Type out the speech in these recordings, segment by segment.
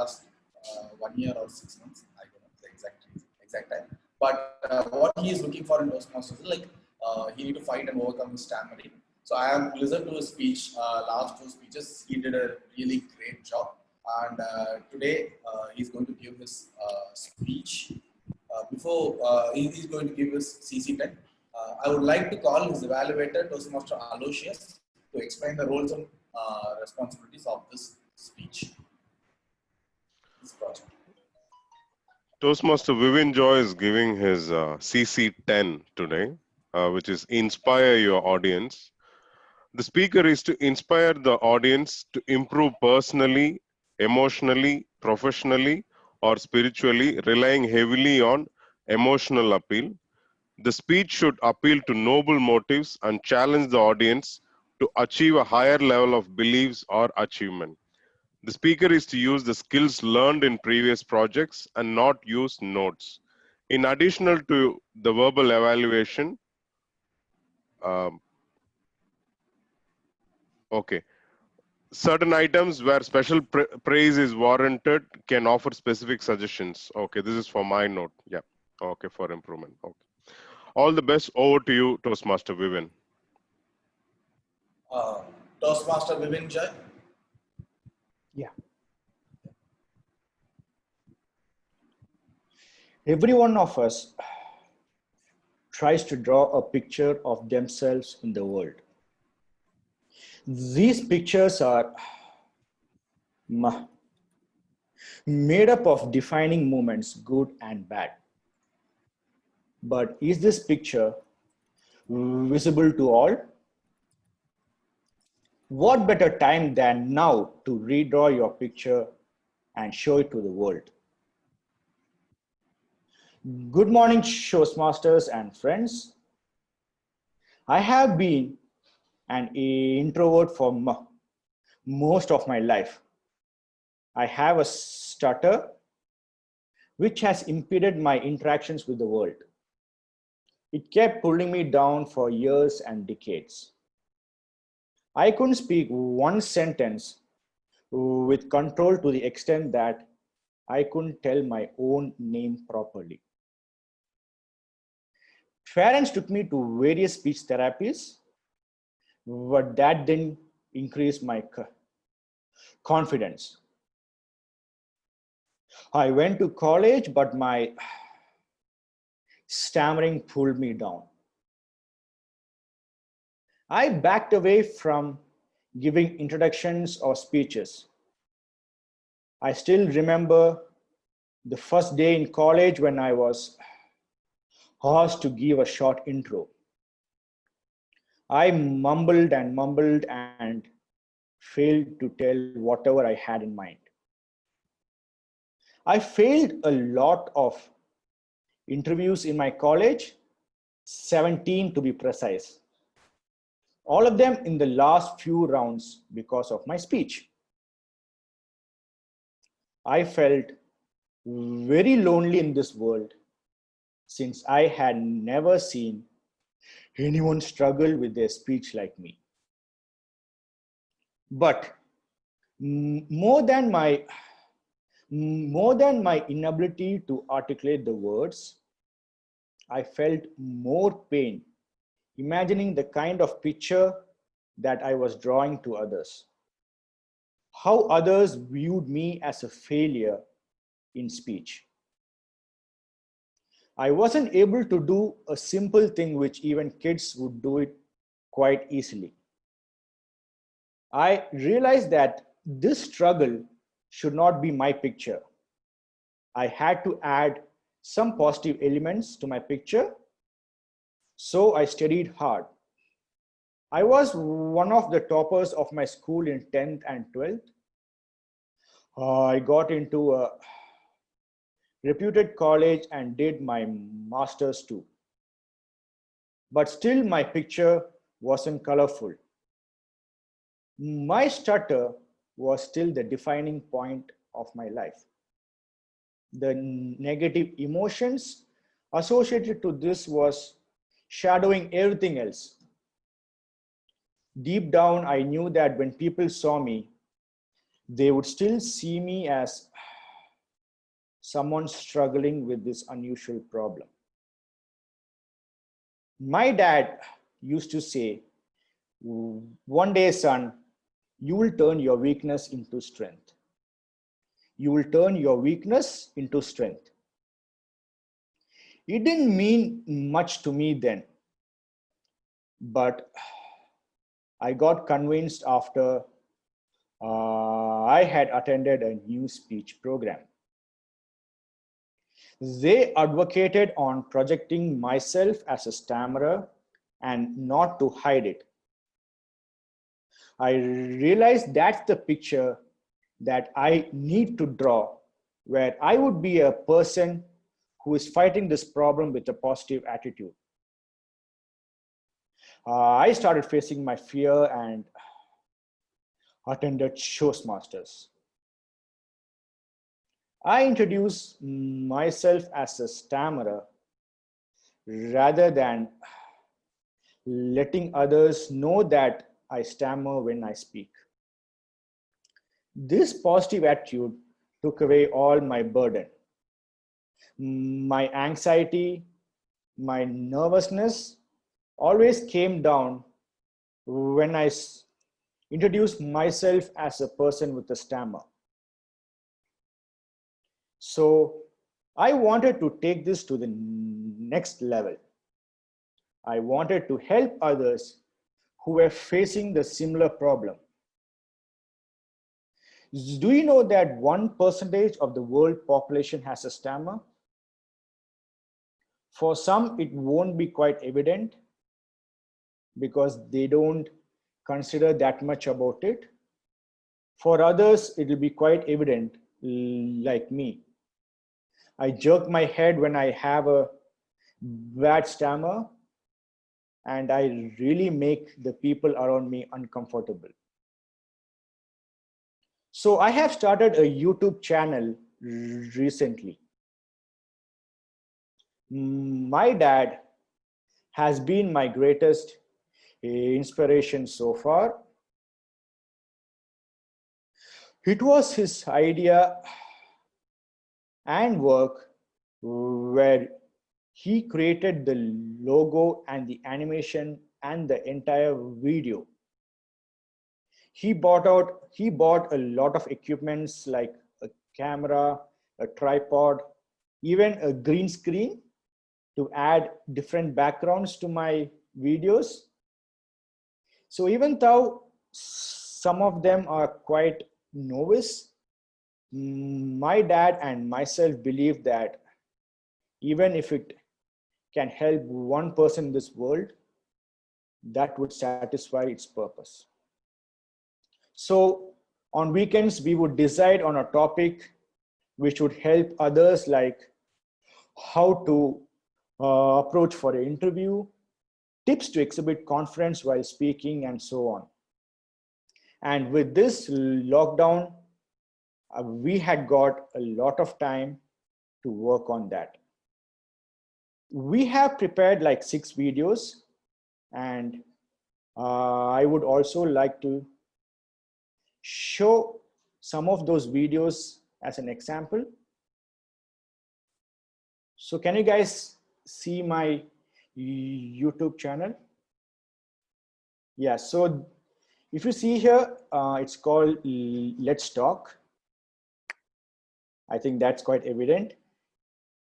last 1 year or 6 months. I don't know the exact time. But what he is looking for in Toastmasters is like he need to fight and overcome his stammering. So I have listened to his speech, last 2 speeches. He did a really great job. And today he's going to give his speech. Before he's going to give his CC10, I would like to call his evaluator, Toastmaster Aloysius, to explain the roles and responsibilities of this speech, this project. Toastmaster Vivin Joy is giving his CC10 today, which is Inspire Your Audience. The speaker is to inspire the audience to improve personally, emotionally, professionally, or spiritually, relying heavily on emotional appeal. The speech should appeal to noble motives and challenge the audience to achieve a higher level of beliefs or achievement. The speaker is to use the skills learned in previous projects and not use notes. In addition to the verbal evaluation, certain items where special praise is warranted can offer specific suggestions. Okay, this is for my note. Yeah. Okay, for improvement. Okay. All the best. Over to you, Toastmaster Vivin. Toastmaster Vivin Joy. Yeah. Every one of us tries to draw a picture of themselves in the world. These pictures are made up of defining moments, good and bad. But is this picture visible to all? What better time than now to redraw your picture and show it to the world? Good morning, Toastmasters and friends. I have been an introvert for most of my life. I have a stutter which has impeded my interactions with the world. It kept pulling me down for years and decades. I couldn't speak one sentence with control to the extent that I couldn't tell my own name properly. Parents took me to various speech therapies, but that didn't increase my confidence. I went to college, but my stammering pulled me down. I backed away from giving introductions or speeches. I still remember the first day in college when I was asked to give a short intro. I mumbled and failed to tell whatever I had in mind. I failed a lot of interviews in my college, 17 to be precise. All of them in the last few rounds because of my speech. I felt very lonely in this world since I had never seen anyone struggle with their speech like me. But more than my inability to articulate the words, I felt more pain imagining the kind of picture that I was drawing to others. How others viewed me as a failure in speech. I wasn't able to do a simple thing which even kids would do it quite easily. I realized that this struggle should not be my picture. I had to add some positive elements to my picture, so I studied hard. I was one of the toppers of my school in 10th and 12th. I got into a reputed college and did my master's too. But still my picture wasn't colorful. My stutter was still the defining point of my life. The negative emotions associated to this was shadowing everything else. Deep down, I knew that when people saw me, they would still see me as someone struggling with this unusual problem. My dad used to say, one day, son, you will turn your weakness into strength. You will turn your weakness into strength. It didn't mean much to me then, but I got convinced after I had attended a new speech program. They advocated on projecting myself as a stammerer and not to hide it. I realized that's the picture that I need to draw, where I would be a person who is fighting this problem with a positive attitude. I started facing my fear and attended Toastmasters. I introduced myself as a stammerer rather than letting others know that I stammer when I speak. This positive attitude took away all my burden. My anxiety, my nervousness always came down when I introduced myself as a person with a stammer. So I wanted to take this to the next level. I wanted to help others who were facing the similar problem. Do you know that 1% of the world population has a stammer? For some, it won't be quite evident because they don't consider that much about it. For others, it will be quite evident, like me. I jerk my head when I have a bad stammer, and I really make the people around me uncomfortable. So I have started a YouTube channel recently. My dad has been my greatest inspiration so far. It was his idea and work where he created the logo and the animation and the entire video. He bought a lot of equipments like a camera, a tripod, even a green screen to add different backgrounds to my videos. So even though some of them are quite novice, my dad and myself believe that even if it can help one person in this world, that would satisfy its purpose. So on weekends, we would decide on a topic which would help others, like how to approach for an interview, tips to exhibit confidence while speaking, and so on. And with this lockdown, we had got a lot of time to work on that. We have prepared like 6 videos, and I would also like to show some of those videos as an example. So can you guys see my YouTube channel? Yeah, so if you see here, it's called Let's Talk. I think that's quite evident.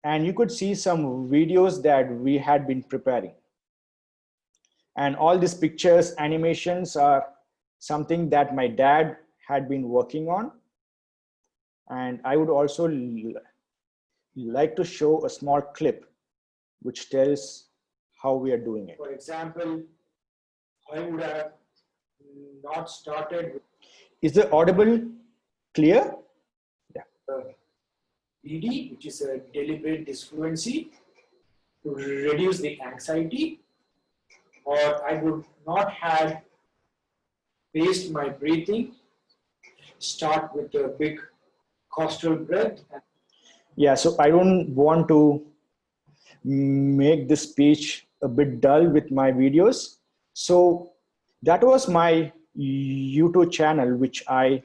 And you could see some videos that we had been preparing. And all these pictures, animations are something that my dad had been working on. And I would also like to show a small clip which tells how we are doing it. For example, I would have not started. Is the audible clear? Yeah. DD, which is a deliberate disfluency, to reduce the anxiety, or I would not have paced my breathing. Start with a big coastal breath. Yeah, so I don't want to make this speech a bit dull with my videos. So that was my YouTube channel, which I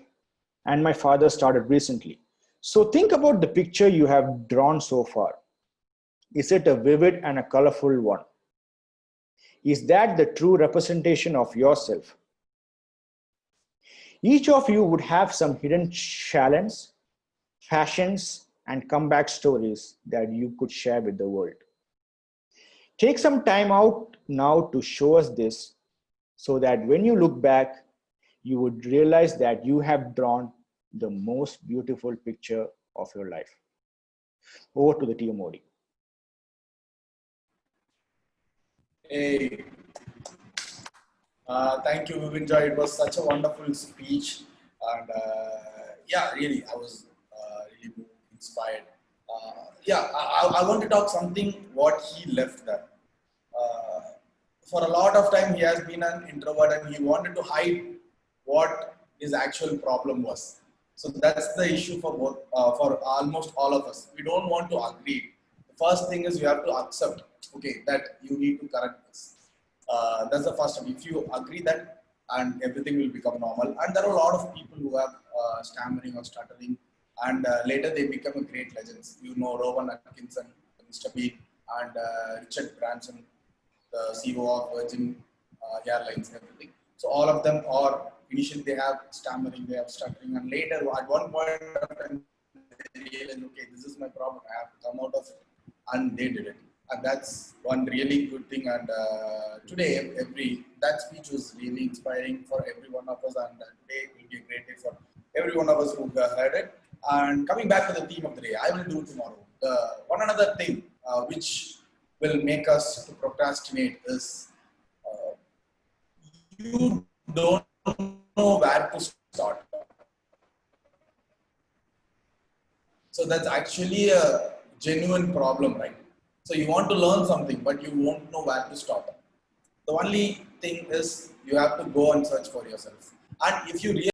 and my father started recently. So think about the picture you have drawn so far. Is it a vivid and a colorful one? Is that the true representation of yourself? Each of you would have some hidden talents, passions, and comeback stories that you could share with the world. Take some time out now to show us this so that when you look back, you would realize that you have drawn the most beautiful picture of your life. Over to the team, Modi. Hey, thank you, Vivin. It was such a wonderful speech, and yeah, really, I was really inspired. I want to talk something what he left there. Uh, for a lot of time, he has been an introvert, and he wanted to hide what his actual problem was. So that's the issue for both, for almost all of us. We don't want to agree. The first thing is you have to accept, okay, that you need to correct this. That's the first step. If you agree that, and everything will become normal. And there are a lot of people who have stammering or stuttering, and later they become a great legends. You know, Rowan Atkinson, Mr. Bean, and Richard Branson, the CEO of Virgin Airlines, and everything. So all of them are initially they have stammering, they have stuttering, and later at one point of time they realize, okay, this is my problem. I have to come out of it, and they did it. And that's one really good thing. And today, that speech was really inspiring for every one of us. And today will be a great day for every one of us who heard it. And coming back to the theme of the day, I will do tomorrow. One another thing which will make us to procrastinate is you don't know where to start. So that's actually a genuine problem, right? So you want to learn something, but you won't know where to start. The only thing is you have to go and search for yourself. And if you really